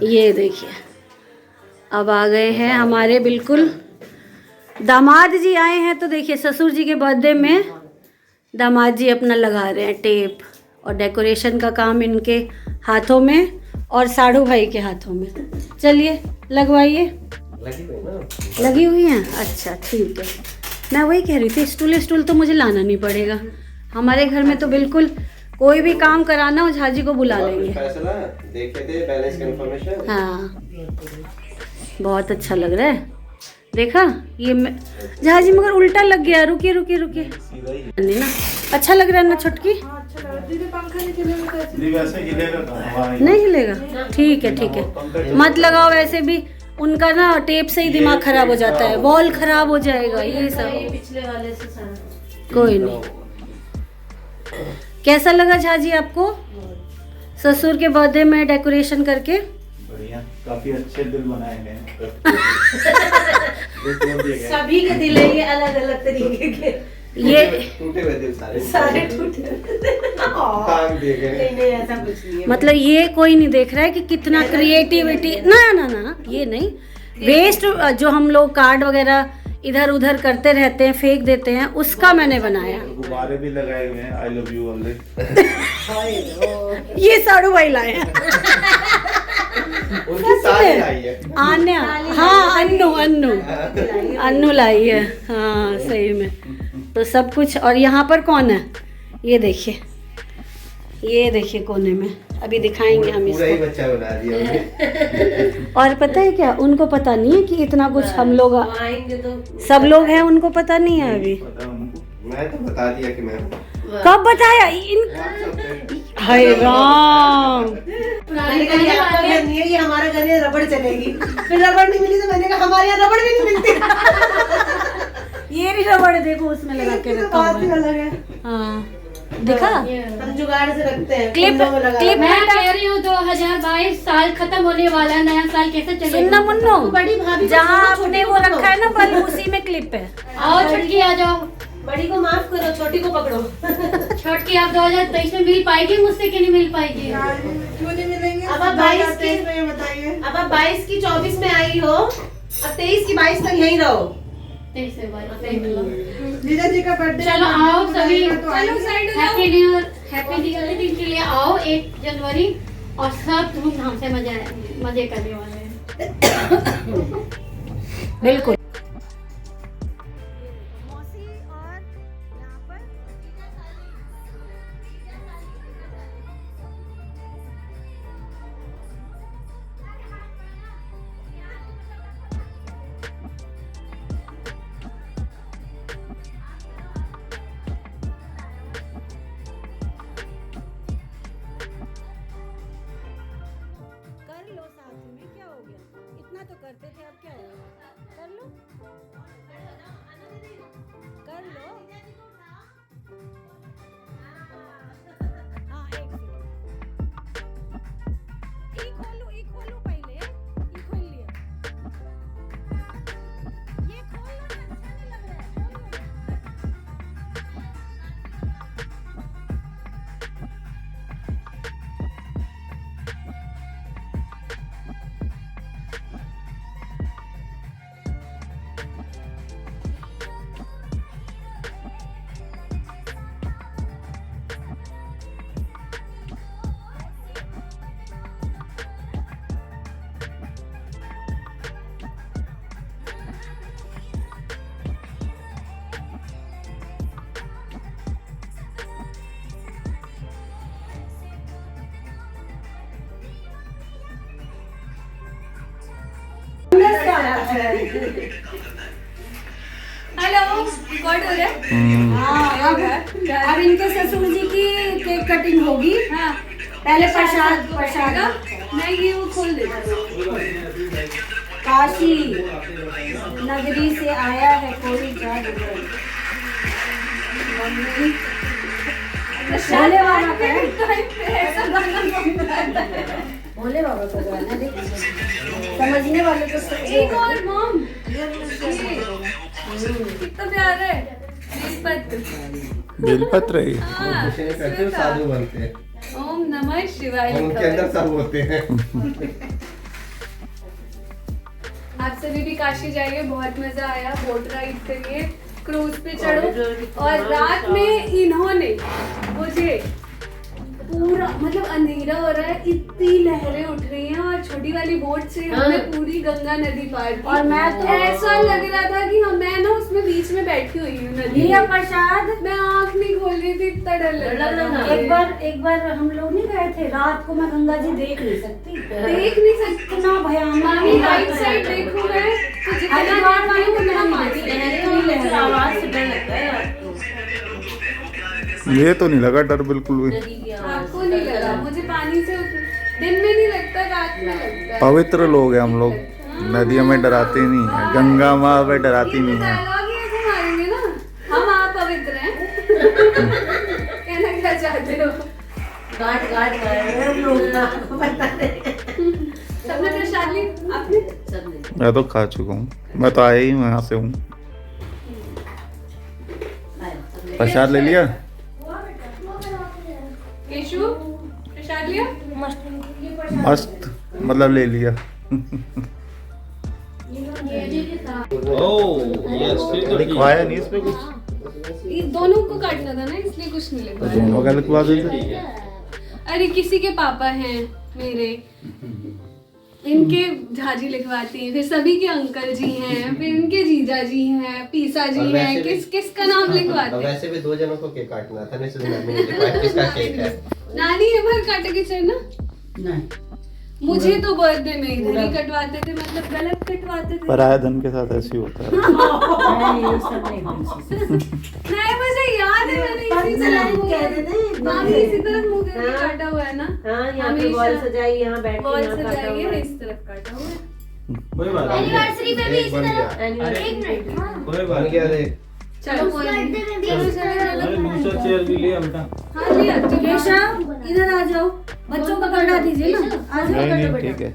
ये देखिए अब आ गए हैं हमारे बिल्कुल दामाद जी आए हैं। तो देखिए ससुर जी के बर्थडे में दामाद जी अपना लगा रहे हैं टेप और डेकोरेशन का काम इनके हाथों में और साड़ू भाई के हाथों में। चलिए लगवाइए। लगी हुई हैं? अच्छा ठीक है। मैं वही कह रही थी स्टूल तो मुझे लाना नहीं पड़ेगा। हमारे घर में तो बिल्कुल कोई भी काम कराना हो झाजी को बुला लेंगे। हाँ बहुत अच्छा लग रहा है। देखा ये झाजी मगर उल्टा लग गया। रुकिए रुकिए रुकिए नहीं ना अच्छा लग रहा है ना छुटकी? नहीं हिलेगा? ठीक है ठीक है मत लगाओ। वैसे भी उनका ना टेप से ही दिमाग खराब हो जाता है। वॉल खराब हो जाएगा ये सब। पिछले वाले से सारा कोई नहीं। कैसा लगा झाजी आपको ससुर के बर्थडे में डेकोरेशन करके? बढ़िया, काफी अच्छे दिल बनाए गए। सभी के दिल है ये अलग अलग तरीके के। ये टूटे हुए दिल सारे टूटे नहीं ऐसा कुछ नहीं है। मतलब ये कोई नहीं देख रहा है कि कितना क्रिएटिविटी ना ना ना ये नहीं। वेस्ट जो हम लोग कार्ड वगैरह इधर उधर करते रहते हैं फेंक देते हैं उसका मैंने बनाया। गुब्बारे भी लगाए हुए हैं आई लव यू वाले। ये साड़ू भाई लाए हैं। आन्या हाँ अन्नू लाई है। हाँ सही में तो सब कुछ। और यहाँ पर कौन है ये देखिए कोने में अभी दिखाएंगे हम इसको। बच्चा बना दिया। और पता है क्या उनको पता नहीं है कि इतना कुछ हम लोग आएंगे तो सब लोग हैं उनको पता नहीं है अभी। मैं तो बता दिया कि मैं कब बताया हाय राम। ये हमारा घर है रबड़ चलेगी। फिर रबड़ नहीं मिली तो मैंने कहा हमारे यहाँ रबड़ भी नहीं मिलती। ये भी रबड़ देखो उसमें लगा के रखा हुआ है। हाँ देखा हम जुगाड़ से रखते हैं। क्लिप मैं कह रही हूँ 2022 साल खत्म होने वाला है। नया साल कैसे चलेगा? सुनना मुन्नो बड़ी भाभी जहाँ आपने वो रखा है ना बल उसी में क्लिप है। आओ छुटकी आ जाओ। बड़ी को माफ करो छोटी को पकड़ो। छुटकी आप 2023 में मिल पाएगी मुझसे कि नहीं मिल पाएगी? क्यों नहीं मिलेंगे? अब आप 22 में बताइए। अब आप 22 की 24 में आई हो अब 23 की 22 तक यहीं रहो। 23 से 22 जीजा जी का बर्थडे। चलो आओ सभी। हैप्पी न्यू ईयर दिन के लिए आओ 1 जनवरी और सब धूमधाम से मजे करने वाले हैं। बिल्कुल। तो करते थे अब क्या होगा? कर लो हाँ एक खोलो पहले ये खोल लिया। ये खोल लो ना अच्छा नहीं लग रहा है। हेलो कौन हो रहा है? अब इनके ससुर जी की केक कटिंग होगी। हाँ पहले प्रसाद नहीं ये वो खोल देता। काशी नगरी से आया है कोई जादूगर। भोले बाबा का भोले बाबा का गाना देख समझने वाले तो एक और मॉम कितना प्यार है। बेलपत्र है। साधु बनते हैं। ओम नमः शिवाय। उनके अंदर सब होते हैं। आप सभी भी काशी जाइए, बहुत मजा आया। बोट राइड करिए, क्रूज पे चढ़ो। और रात में इन्होंने मुझे पूरा मतलब अंधेरा हो रहा है, इतनी लहरें उठ रही हैं और छोटी वाली बोट से हमने पूरी गंगा नदी पार की। और मैं तो ऐसा लग रहा था कि मैं ना उसमें बीच में बैठी हुई हूँ नदी ये में। प्रसाद मैं आँख नहीं खोल रही थी, इतना डर लग रहा था। एक बार हम लोग नहीं गए थे, रात को मैं गंगा जी देख नहीं सकती, देख नहीं सकती। इतना भयानक। मामी राइट साइड देखूं मैं तो जितना देख पाई हूँ उतना पानी। आवाज से डर लगता है रात को। ये तो नहीं लगा डर बिल्कुल भी। आपको नहीं लगा? मुझे पानी से दिन में नहीं लगता, रात में लगता है। पवित्र लोग हैं हम लोग, नदियों में डराते नहीं है, गंगा माँ में डराती नहीं है। डायलॉग ही ऐसे मारेंगे ना, हम आप पवित्र हैं। कहना क्या चाहते हो? गाट हम लोग आपको बता रहे। सबने प्रसाद ली? आपने? सबने। मैं तो खा चुका हूँ, मैं तो आया ही वहाँ से हूँ। प्रसाद ले लिया? केशु प्रसाद लिया? मस्त, मतलब ले लिया। लिखवाया नहीं इसमें कुछ? ये दोनों को काटना था ना, इसलिए कुछ नहीं लिखा। दोनों का लिखवा देते। अरे किसी के पापा हैं मेरे, इनके झाजी लिखवाती हैं, फिर सभी के अंकल जी हैं, फिर इनके जीजा जी हैं, पीसा जी हैं, किसका नाम लिखवाते हैं? वैसे भी 2 जनों को केक काटना था, नहीं सुना मैंने लिखवाया किसका केक है। नानी ये बार काटेगी सर ना? नहीं, मुझे तो बर्थडे में इधर ही कटवाते थे, मतलब गलत कटवाते थे। पराया धन के साथ ऐसे ही होता है। ये सब नहीं बन सकता। नहीं मुझे याद है, मैंने इसी तरह मुंह कह देते मामी इसी तरफ मुंह करके काटा हुआ है ना। हाँ, यहाँ पे बॉल सजाई, यहाँ बैठ के बॉल यहाँ काटा सजाई हुआ है, है। इस तरफ काटा हुआ है। कोई बात नहीं, एनिवर्सरी में भी इसी बन तरह गया। एक मिनट। हाँ। कोई बन बात गया देख। चलो कोई नहीं। चलो चलो चलो। दूसरा चेयर भी लिया बेटा। हाँ लिया। केशव इधर आ जाओ, बच्चों को पकड़ा दीजिए ना, आ जाओ नहीं बैठो नहीं बेटा। ठीक है।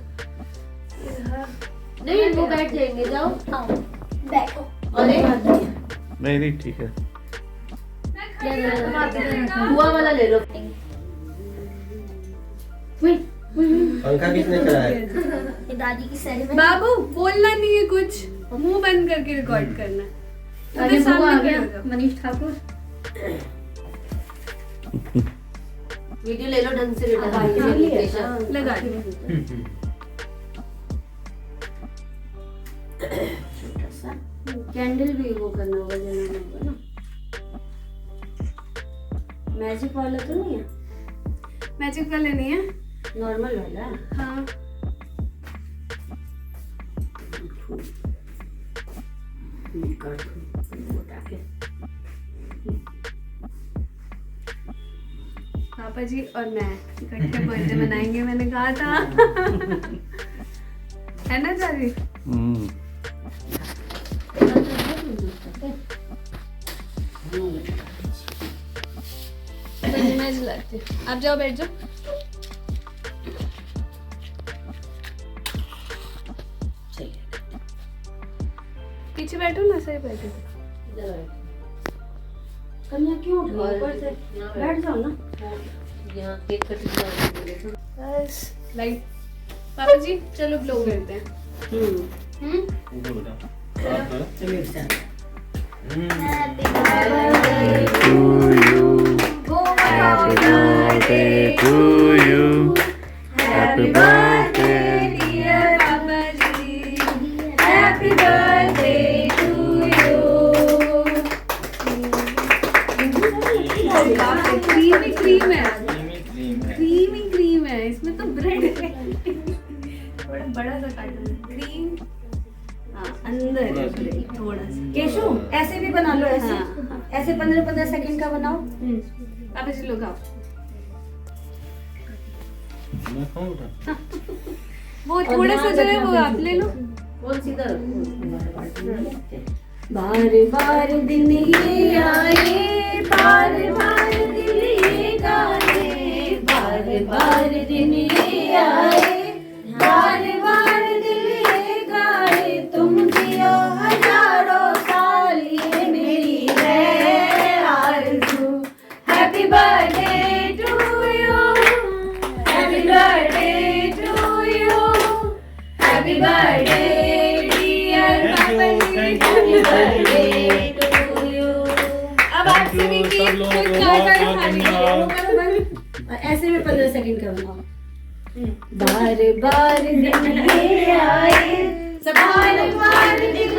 नहीं वो बैठ जाएंगे, जाओ। बैठो। अरे नहीं नहीं ठीक है। हुआ वाला ले लो। पंखा किसने चलाया? ये दादी की सेरेमनी। बाबू बोलना नहीं है कुछ, मुंह बंद करके रिकॉर्ड करना। अरे उधर वो आ सामने गया खड़े हो जाओ। मनीष ठाकुर। वीडियो ले लो ढंग से बेटा। हाँ, हाँ, ये केशव। लगा दो। छोटा सा कैंडल भी वो करना होगा, जलाना होगा ना। मैजिक वाला तो नहीं है, मैजिक वाले नहीं है? नॉर्मल वाला है। हाँ। पापा जी और मैं इकट्ठे बर्थडे मनाएंगे, मैंने कहा था। है ना चाची? मैं जलाती हूँ, आप जाओ बैठ जाओ। पीछे बैठो ना, सही बैठो। कन्या क्यों उठ गई ऊपर से? बैठ जाओ ना। यहाँ केक कटिंग। बस लाइट। पापा जी चलो ब्लो करते हैं। Happy birthday dear Papa ji. Happy birthday to you. Creamy cream है, क्रीमी क्रीम है, इसमें तो ब्रेड है। थोड़ा बड़ा सा काटना है क्रीम। हाँ अंदर है bread, थोड़ा सा। केशु ऐसे भी बना लो, ऐसे ऐसे 15-15 सेकंड का बनाओ। पापा जी लोग आओ। वो थोड़ा सा जो है वो आप ले लो। कौन सी तरफ? बार बार दिन ये आए, बार बार दिन ये गाए, बार बार दिन ये आए, बार बार दिन ये गाए, तुम जियो हजारों साल, ये मेरी है आरज़ू। Happy birthday to you, happy birthday to you, happy birthday करो खाली वो करो बंद। ऐसे में 15 सेकंड का बनाओ। बार बार दिन ये आए, बार बार दिन